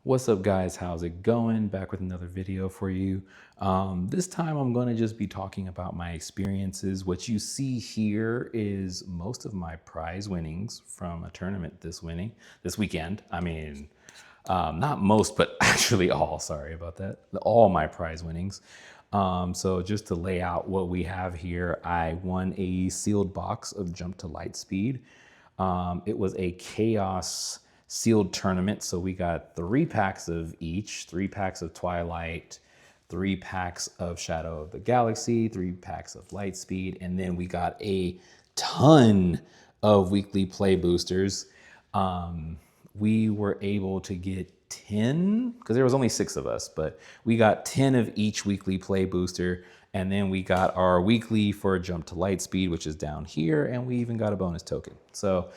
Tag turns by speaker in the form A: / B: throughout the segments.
A: What's up, guys? How's it going? Back with another video for you. This time I'm going to just be talking about my experiences. What you see here is most of my prize winnings from a tournament this weekend. I mean, not most, but actually all. Sorry about that. All my prize winnings. So just to lay out what we have here, I won a sealed box of Jump to Lightspeed. It was a Chaos sealed tournament, so we got 3 packs of each, 3 packs of Twilight, 3 packs of Shadow of the Galaxy, 3 packs of Lightspeed, and then we got a ton of weekly play boosters. We were able to get 10, because there was only 6 of us, but we got 10 of each weekly play booster, and then we got our weekly for Jump to Lightspeed, which is down here, and we even got a bonus token. So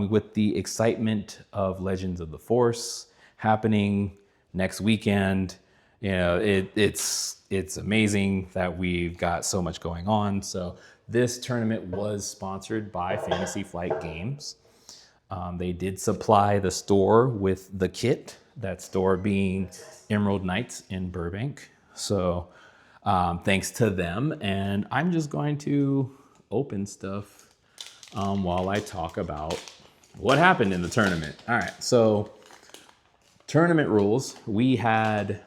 A: with the excitement of Legends of the Force happening next weekend, you know, it's amazing that we've got so much going on. So this tournament was sponsored by Fantasy Flight Games. They did supply the store with the kit, that store being Emerald Knights in Burbank. So thanks to them. And I'm just going to open stuff while I talk about what happened in the tournament. All right, so tournament rules. We had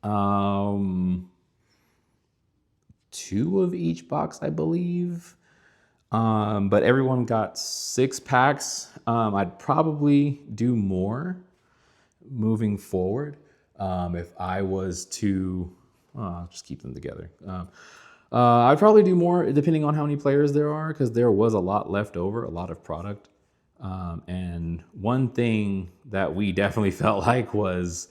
A: 2 of each box, I believe. But everyone got 6 packs. I'd probably do more moving forward. If I was to, I'll just keep them together. I'd probably do more depending on how many players there are, because there was a lot left over, a lot of product. And one thing that we definitely felt like was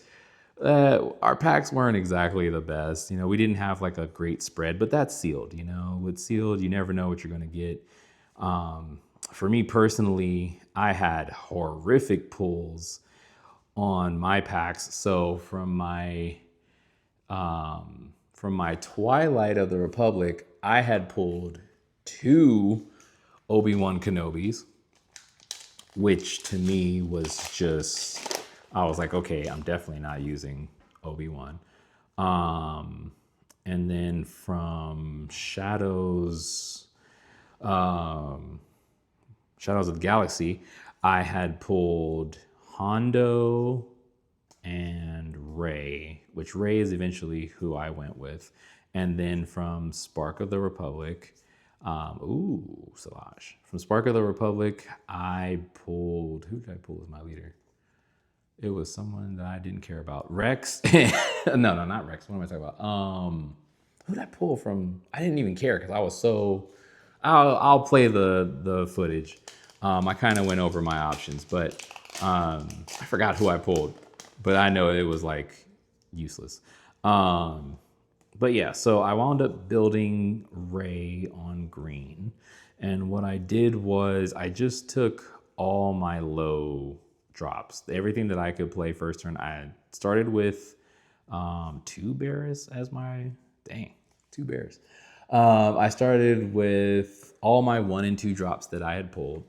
A: our packs weren't exactly the best. You know, we didn't have like a great spread, but that's sealed. You know, with sealed, you never know what you're going to get. For me personally, I had horrific pulls on my packs. So from my Twilight of the Republic, I had pulled 2 Obi-Wan Kenobis, which to me was just, I was like, okay, I'm definitely not using Obi-Wan. And then from Shadows of the Galaxy, I had pulled Hondo and Rey, which Rey is eventually who I went with. And then from Spark of the Republic, Salage. From Spark of the Republic, I pulled, who did I pull as my leader? It was someone that I didn't care about. Rex. No, not Rex. What am I talking about? Who did I pull from? I didn't even care because I was so, I'll play the footage. I kind of went over my options, but I forgot who I pulled. But I know it was like useless. But yeah, so I wound up building Rey on green. And what I did was I just took all my low drops, everything that I could play first turn. I started with 2 bears as my, 2 bears. I started with all my 1 and 2 drops that I had pulled.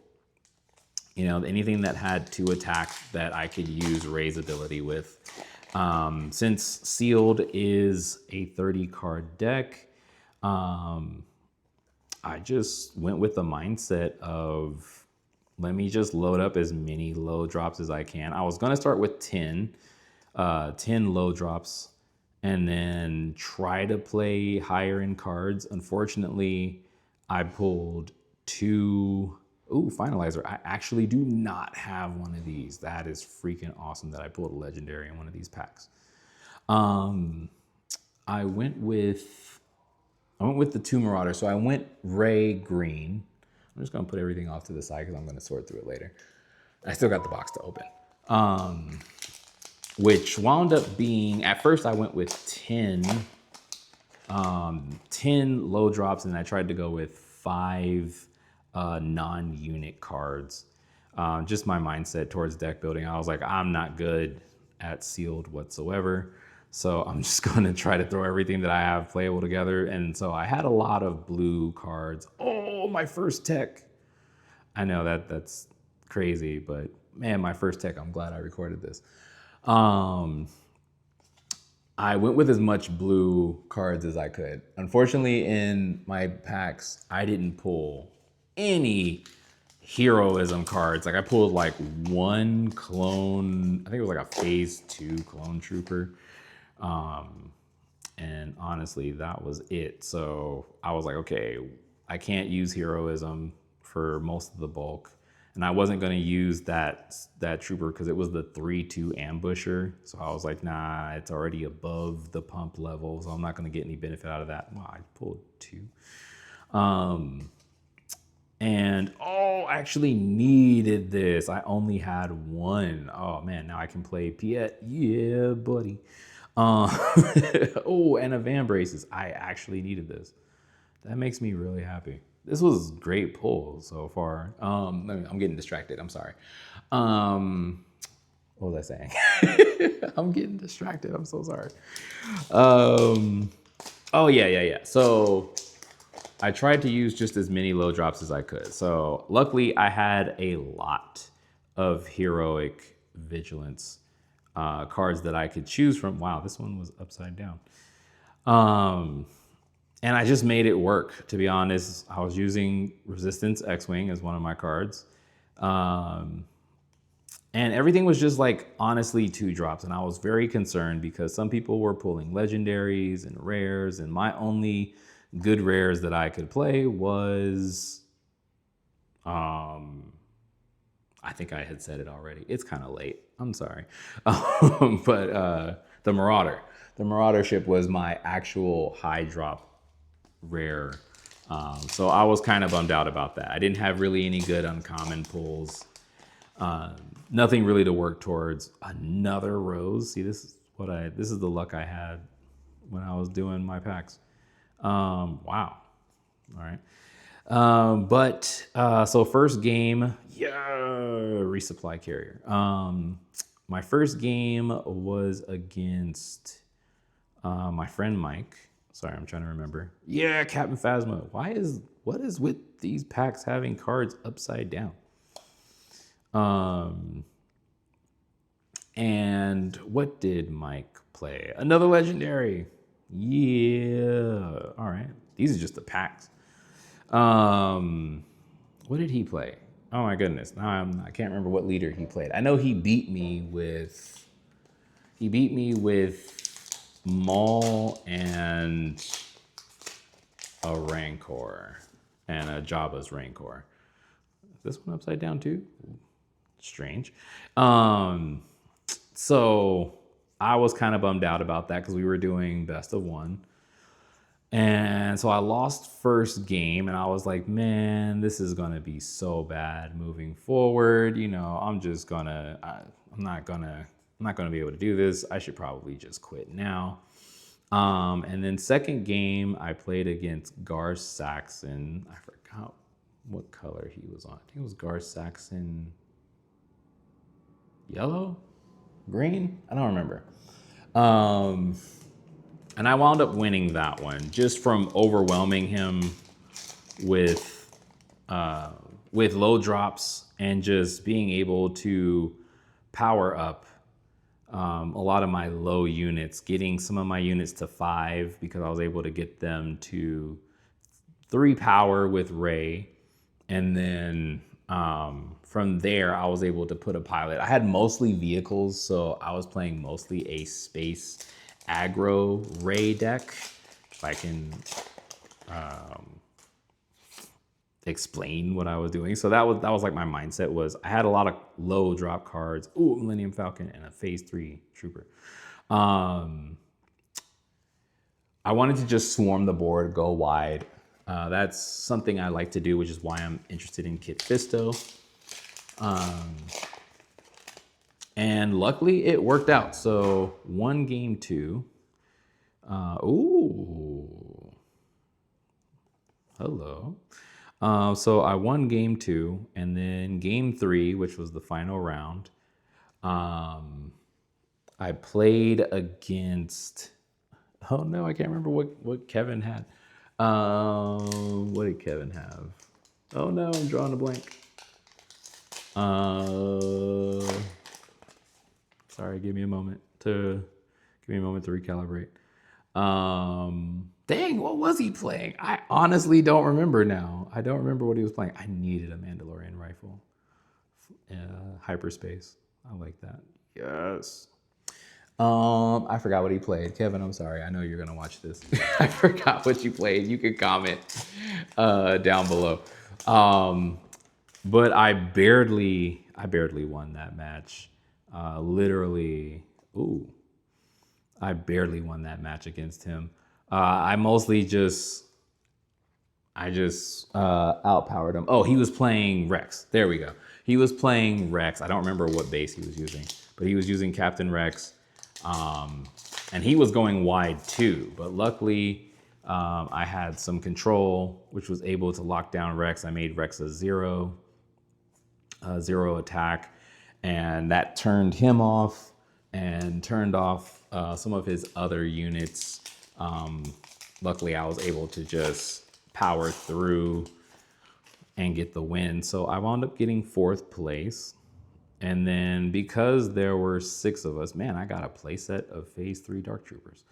A: You know, anything that had 2 attack that I could use Rey's ability with. Since sealed is a 30 card deck, I just went with the mindset of, let me just load up as many low drops as I can. I was gonna start with 10 low drops and then try to play higher end cards. Unfortunately, I pulled 2, Finalizer. I actually do not have one of these. That is freaking awesome that I pulled a legendary in one of these packs. I went with the 2 Marauders. So I went Rey green. I'm just gonna put everything off to the side because I'm gonna sort through it later. I still got the box to open. Which wound up being, at first I went with 10 low drops, and I tried to go with 5 non-unit cards. Just my mindset towards deck building. I was like, I'm not good at sealed whatsoever. So I'm just gonna try to throw everything that I have playable together. And so I had a lot of blue cards. Oh, my first tech. I know that's crazy, but man, my first tech, I'm glad I recorded this. Um, I went with as much blue cards as I could. Unfortunately, in my packs, I didn't pull any heroism cards. Like I pulled like one clone, I think it was like a phase 2 clone trooper. And honestly, that was it. So I was like, okay, I can't use heroism for most of the bulk. And I wasn't going to use that trooper because it was the 3/2 ambusher. So I was like, nah, it's already above the pump level, so I'm not going to get any benefit out of that. Wow, I pulled 2. And I actually needed this. I only had 1. Oh man, now I can play Piet. Yeah, buddy. Um, and a Van Braces. I actually needed this. That makes me really happy. This was great pull so far. I'm getting distracted. I'm sorry. What was I saying? I'm getting distracted. I'm so sorry. Oh yeah. So I tried to use just as many low drops as I could. So luckily I had a lot of heroic vigilance cards that I could choose from. Wow, this one was upside down. And I just made it work, to be honest. I was using Resistance X-Wing as one of my cards. And everything was just like, honestly, 2 drops. And I was very concerned because some people were pulling legendaries and rares. And my only good rares that I could play was, I think I had said it already. It's kind of late. I'm sorry. But the Marauder. The Marauder ship was my actual high drop rare. So I was kind of bummed out about that. I didn't have really any good uncommon pulls. Nothing really to work towards. Another rose. See, this is the luck I had when I was doing my packs. Wow. All right. So first game, resupply carrier. My first game was against my friend Mike. Sorry, I'm trying to remember. Yeah, Captain Phasma. What is with these packs having cards upside down? And what did Mike play? Another legendary. Yeah. All right. These are just the packs. What did he play? Oh my goodness. Now I can't remember what leader he played. I know he beat me with Maul and a Rancor and a Jabba's Rancor. Is this one upside down too? Strange. So I was kind of bummed out about that because we were doing best of 1. And so I lost first game and I was like, man, this is going to be so bad moving forward. You know, I'm not going to be able to do this. I should probably just quit now. And then second game, I played against Gar Saxon. I forgot what color he was on. I think it was Gar Saxon yellow, green. I don't remember. And I wound up winning that one just from overwhelming him with low drops and just being able to power up a lot of my low units, getting some of my units to 5 because I was able to get them to 3 power with Rey. And then from there, I was able to put a pilot. I had mostly vehicles, so I was playing mostly a space aggro Rey deck. If I can explain what I was doing. So that was like my mindset was I had a lot of low drop cards. Ooh, Millennium Falcon and a phase 3 trooper. I wanted to just swarm the board, go wide. That's something I like to do, which is why I'm interested in Kit Fisto. And luckily it worked out. So 1 game 2. Hello. So I won game 2, and then game 3, which was the final round, I played against, oh no, I can't remember what Kevin had. What did Kevin have? Oh no, I'm drawing a blank. Sorry, give me a moment to recalibrate. Dang, what was he playing? I honestly don't remember now. I don't remember what he was playing. I needed a Mandalorian rifle. Hyperspace. I like that. Yes. I forgot what he played. Kevin, I'm sorry. I know you're gonna watch this. I forgot what you played. You can comment down below. But I barely won that match. Literally, ooh, I barely won that match against him. I just outpowered him. Oh, he was playing Rex. There we go. He was playing Rex. I don't remember what base he was using, but he was using Captain Rex. And he was going wide too, but luckily I had some control, which was able to lock down Rex. I made Rex a zero attack, and that turned him off and turned off some of his other units. Luckily, I was able to just power through and get the win. So I wound up getting 4th place. And then because there were 6 of us, man, I got a playset of Phase 3 Dark Troopers.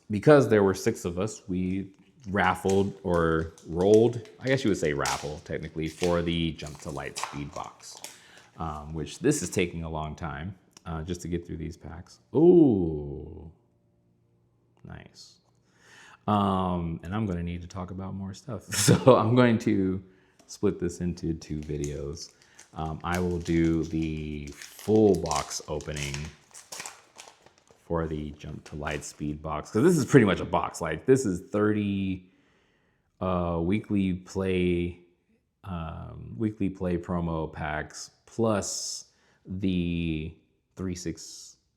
A: Because there were 6 of us, we raffled or rolled, I guess you would say raffle technically, for the Jump to Light Speed box, which this is taking a long time just to get through these packs. Ooh, nice. And I'm going to need to talk about more stuff. So I'm going to split this into 2 videos. I will do the full box opening for the Jump to Light Speed box, because this is pretty much a box. Like, this is 30 weekly play promo packs plus the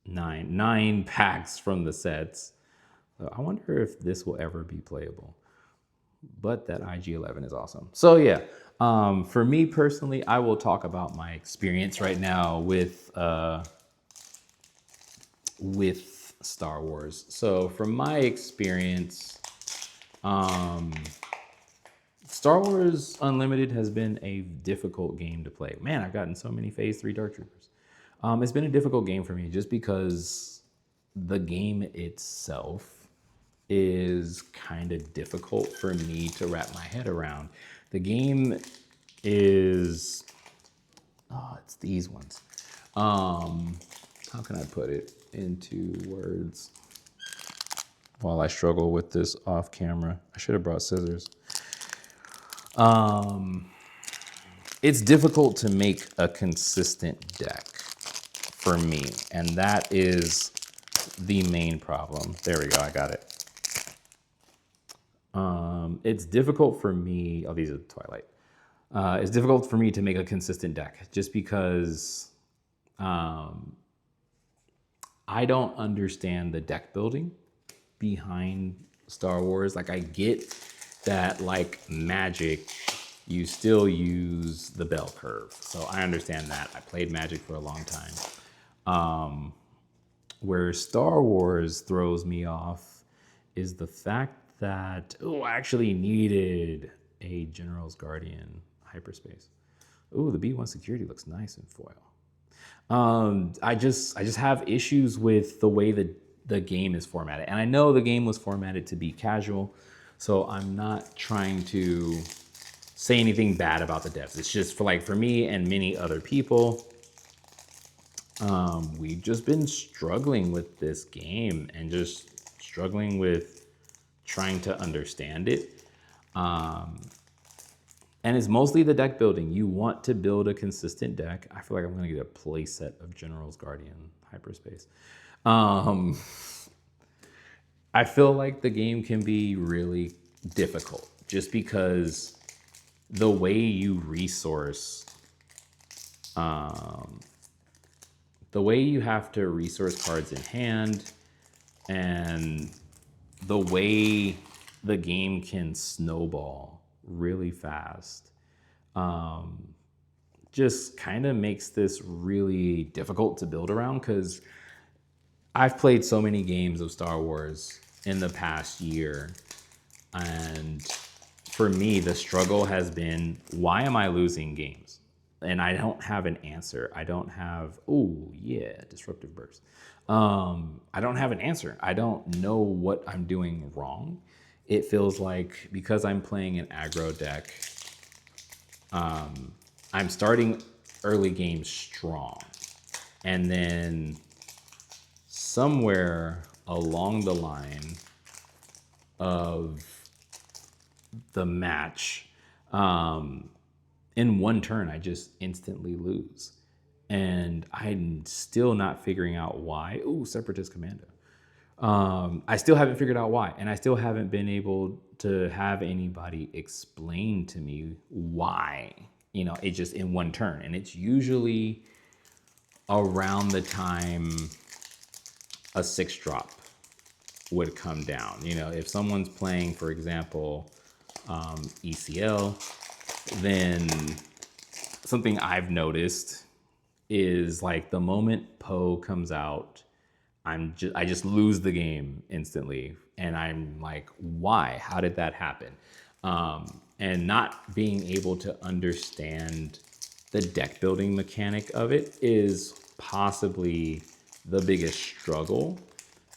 A: 9 packs from the sets. So I wonder if this will ever be playable. But that IG-11 is awesome. So yeah, for me personally, I will talk about my experience right now with Star Wars. So from my experience, Star Wars Unlimited has been a difficult game to play. Man, I've gotten so many Phase 3 Dark Troopers. It's been a difficult game for me just because the game itself is kind of difficult for me to wrap my head around. The game is, it's these ones. How can I put it into words while I struggle with this off camera? I should have brought scissors. It's difficult to make a consistent deck for me, and that is the main problem. There we go, I got it. It's difficult for me, oh, these are Twilight. It's difficult for me to make a consistent deck just because I don't understand the deck building behind Star Wars. Like, I get that, like Magic, you still use the bell curve. So I understand that. I played Magic for a long time. Where Star Wars throws me off is the fact that, oh, I actually needed a General's Guardian hyperspace. Oh, the B1 security looks nice in foil. I just have issues with the way that the game is formatted. And I know the game was formatted to be casual, so I'm not trying to say anything bad about the devs. It's just for me and many other people, we've just been struggling with this game and just struggling with trying to understand it. And it's mostly the deck building. You want to build a consistent deck. I feel like I'm gonna get a play set of General's Guardian hyperspace. I feel like the game can be really difficult just because the way you resource, the way you have to resource cards in hand, and the way the game can snowball really fast, just kind of makes this really difficult to build around, because I've played so many games of Star Wars in the past year, and for me, the struggle has been, why am I losing games? and I don't have an answer. I don't have, oh yeah, disruptive burst. I don't have an answer. I don't know what I'm doing wrong. It feels like because I'm playing an aggro deck, I'm starting early game strong. And then somewhere along the line of the match, in one turn, I just instantly lose. And I'm still not figuring out why. Ooh, Separatist Commando. I still haven't figured out why. And I still haven't been able to have anybody explain to me why. You know, it's just in one turn. And it's usually around the time a 6-drop would come down. You know, if someone's playing, for example, ECL, then something I've noticed is like the moment Poe comes out, I just lose the game instantly, and I'm like, why? How did that happen? And not being able to understand the deck building mechanic of it is possibly the biggest struggle,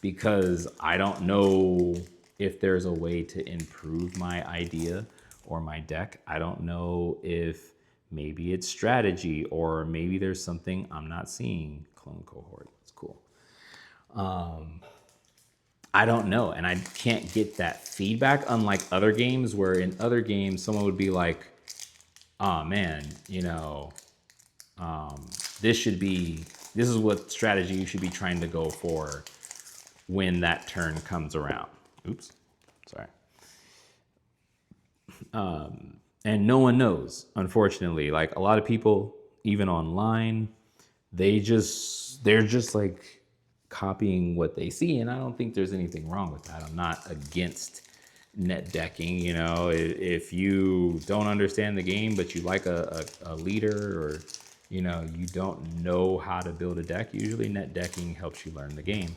A: because I don't know if there's a way to improve my idea or my deck. I don't know if maybe it's strategy, or maybe there's something I'm not seeing. Clone cohort, that's cool. I don't know, and I can't get that feedback, unlike other games where in other games someone would be like, oh man, you know, this is what strategy you should be trying to go for when that turn comes around. Oops, sorry. And no one knows, unfortunately. Like a lot of people, even online, they're just like copying what they see, and I don't think there's anything wrong with that. I'm not against net decking. You know, if you don't understand the game but you like a leader, or you know, you don't know how to build a deck, usually net decking helps you learn the game.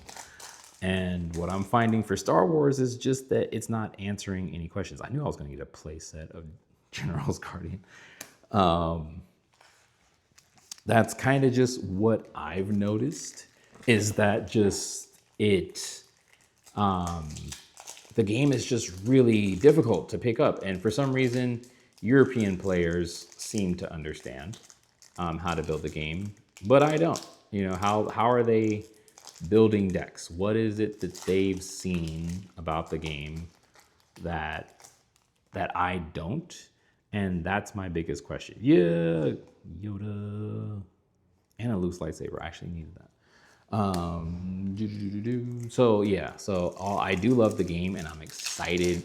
A: And what I'm finding for Star Wars is just that it's not answering any questions. I knew I was going to get a play set of General's Guardian. That's kind of just what I've noticed, is that just the game is just really difficult to pick up. And for some reason, European players seem to understand how to build the game, but I don't. You know, how are they building decks? What is it that they've seen about the game that I don't? And that's my biggest question. Yeah, Yoda. And a loose lightsaber. I actually needed that. So yeah, I do love the game, and I'm excited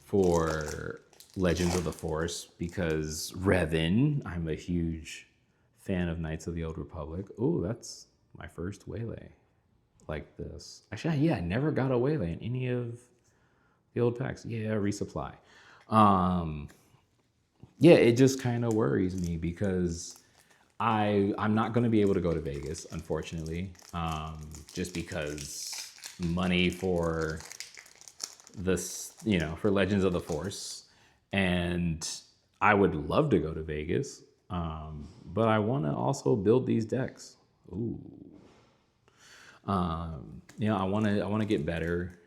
A: for Legends of the Force, because Revan, I'm a huge fan of Knights of the Old Republic. Oh, that's my first Waylay like this. Actually, yeah, I never got a Waylay in any of the old packs. Yeah, resupply. Yeah, it just kind of worries me, because I'm not going to be able to go to Vegas, unfortunately, just because money for this, you know, for Legends of the Force, and I would love to go to Vegas, but I want to also build these decks. Ooh, you know, I want to get better.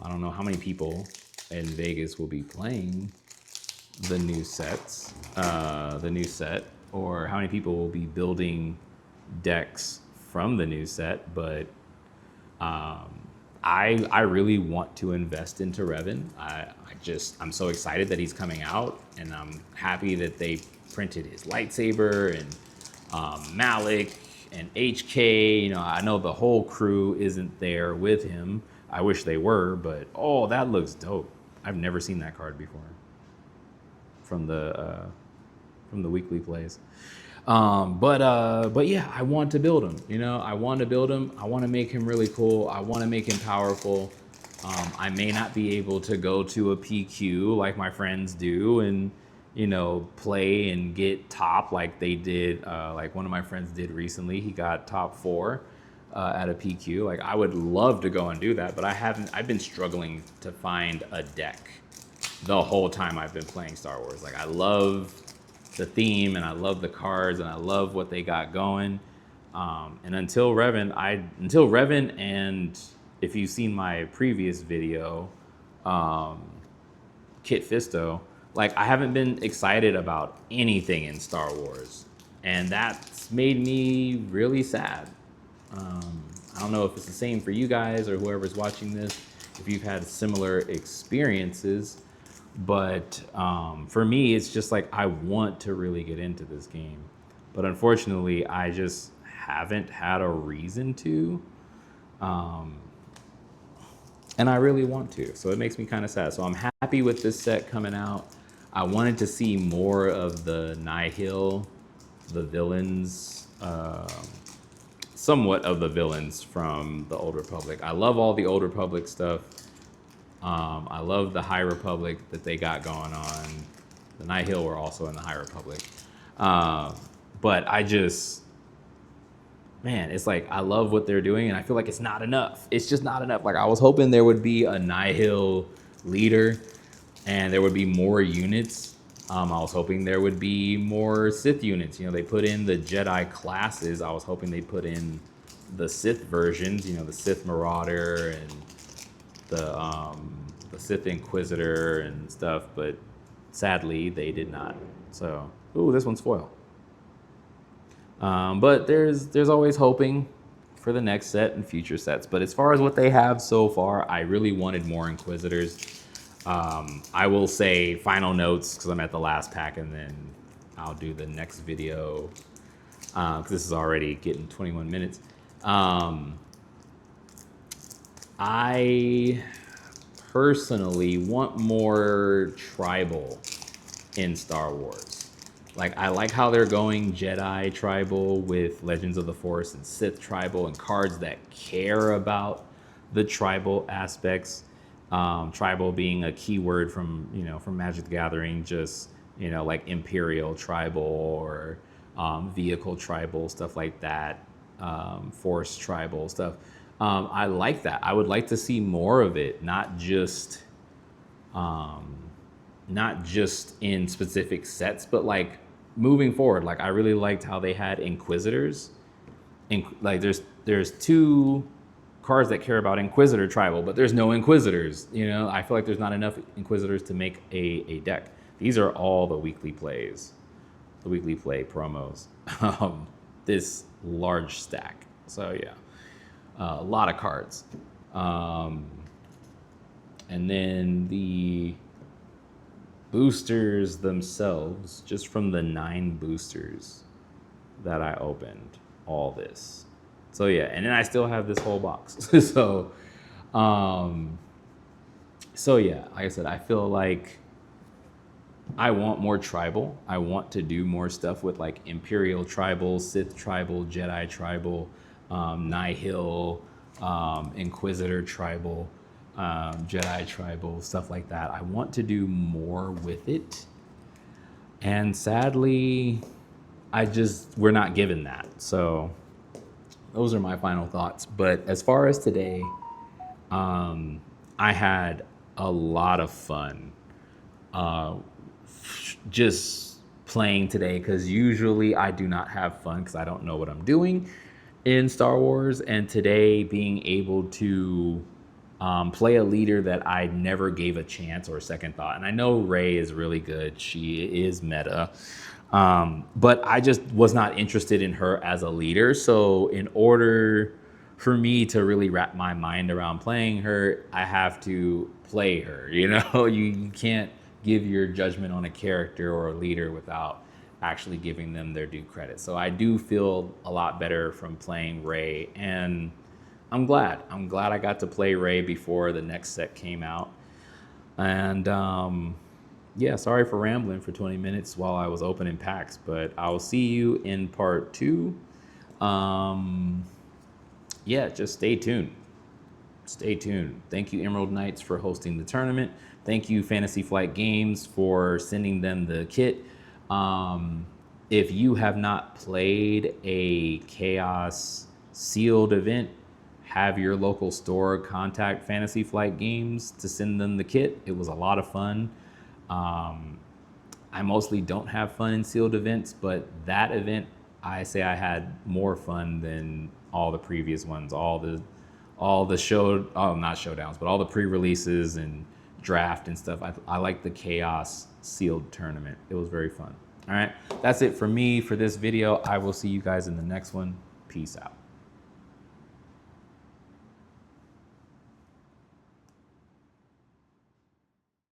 A: I don't know how many people in Vegas will be playing the new set, or how many people will be building decks from the new set, but I really want to invest into Revan. I'm so excited that he's coming out, and I'm happy that they printed his lightsaber, and Malik and HK. You know, I know the whole crew isn't there with him. I wish they were, but oh, that looks dope. I've never seen that card before from the weekly plays. But yeah, I want to build him. You know, I want to build him. I want to make him really cool. I want to make him powerful. I may not be able to go to a PQ like my friends do, and you know, play and get top like they did. Like one of my friends did recently. He got top 4 at a PQ. Like I would love to go and do that, but I haven't. I've been struggling to find a deck the whole time I've been playing Star Wars. Like I love the theme, and I love the cards, and I love what they got going. And until Revan, and if you've seen my previous video, um, Kit Fisto, like I haven't been excited about anything in Star Wars, and that's made me really sad. I don't know if it's the same for you guys or whoever's watching this, if you've had similar experiences, but for me, it's just like I want to really get into this game, but unfortunately, I just haven't had a reason to. Um, and I really want to. So it makes me kind of sad. So I'm happy with this set coming out. I wanted to see more of the Nihil, the villains, somewhat of the villains from the Old Republic. I love all the Old Republic stuff. I love the High Republic that they got going on. The Nihil were also in the High Republic. But I just, man, it's like I love what they're doing, and I feel like it's not enough. It's just not enough. Like I was hoping there would be a Nihil leader, and there would be more units. I was hoping there would be more Sith units. You know, they put in the Jedi classes. I was hoping they put in the Sith versions. You know, the Sith Marauder and the Sith Inquisitor and stuff. But sadly, they did not. So, ooh, this one's foil. But there's always hoping for the next set and future sets. But as far as what they have so far, I really wanted more Inquisitors. I will say final notes because I'm at the last pack, and then I'll do the next video because this is already getting 21 minutes. I personally want more tribal in Star Wars. Like, I like how they're going Jedi tribal with Legends of the Force and Sith tribal and cards that care about the tribal aspects. Tribal being a key word from, you know, from Magic the Gathering, just, you know, like Imperial tribal or vehicle tribal, stuff like that, Force tribal stuff. I like that. I would like to see more of it, not just in specific sets, but like moving forward. Like I really liked how they had Inquisitors. Like there's two cards that care about Inquisitor tribal, but there's no Inquisitors. You know, I feel like there's not enough Inquisitors to make a deck. These are all the weekly plays, the weekly play promos. This large stack. So yeah, a lot of cards. And then the boosters themselves, just from the 9 boosters that I opened, all this. So yeah, and then I still have this whole box. So yeah, like I said, I feel like I want more tribal. I want to do more stuff with like Imperial tribal, Sith tribal, Jedi tribal, Nihil, Inquisitor tribal, Jedi tribal, stuff like that. I want to do more with it. And sadly, we're not given that. So those are my final thoughts. But as far as today, I had a lot of fun just playing today, because usually I do not have fun because I don't know what I'm doing in Star Wars. And today, being able to play a leader that I never gave a chance or a second thought. And I know Rey is really good. She is meta. But I just was not interested in her as a leader. So in order for me to really wrap my mind around playing her, I have to play her. You know, you can't give your judgment on a character or a leader without actually giving them their due credit. So I do feel a lot better from playing Rey, and I'm glad I got to play Rey before the next set came out. And yeah, sorry for rambling for 20 minutes while I was opening packs, but I'll see you in part 2. Yeah, just stay tuned. Stay tuned. Thank you, Emerald Knights, for hosting the tournament. Thank you, Fantasy Flight Games, for sending them the kit. If you have not played a Chaos sealed event, have your local store contact Fantasy Flight Games to send them the kit. It was a lot of fun. I I mostly don't have fun in sealed events, but that event, I say I had more fun than all the previous ones, all the not showdowns, but all the pre-releases and draft and stuff. I like the chaos sealed tournament. It was very fun. All right, that's it for me for this video. I will see you guys in the next one. Peace out.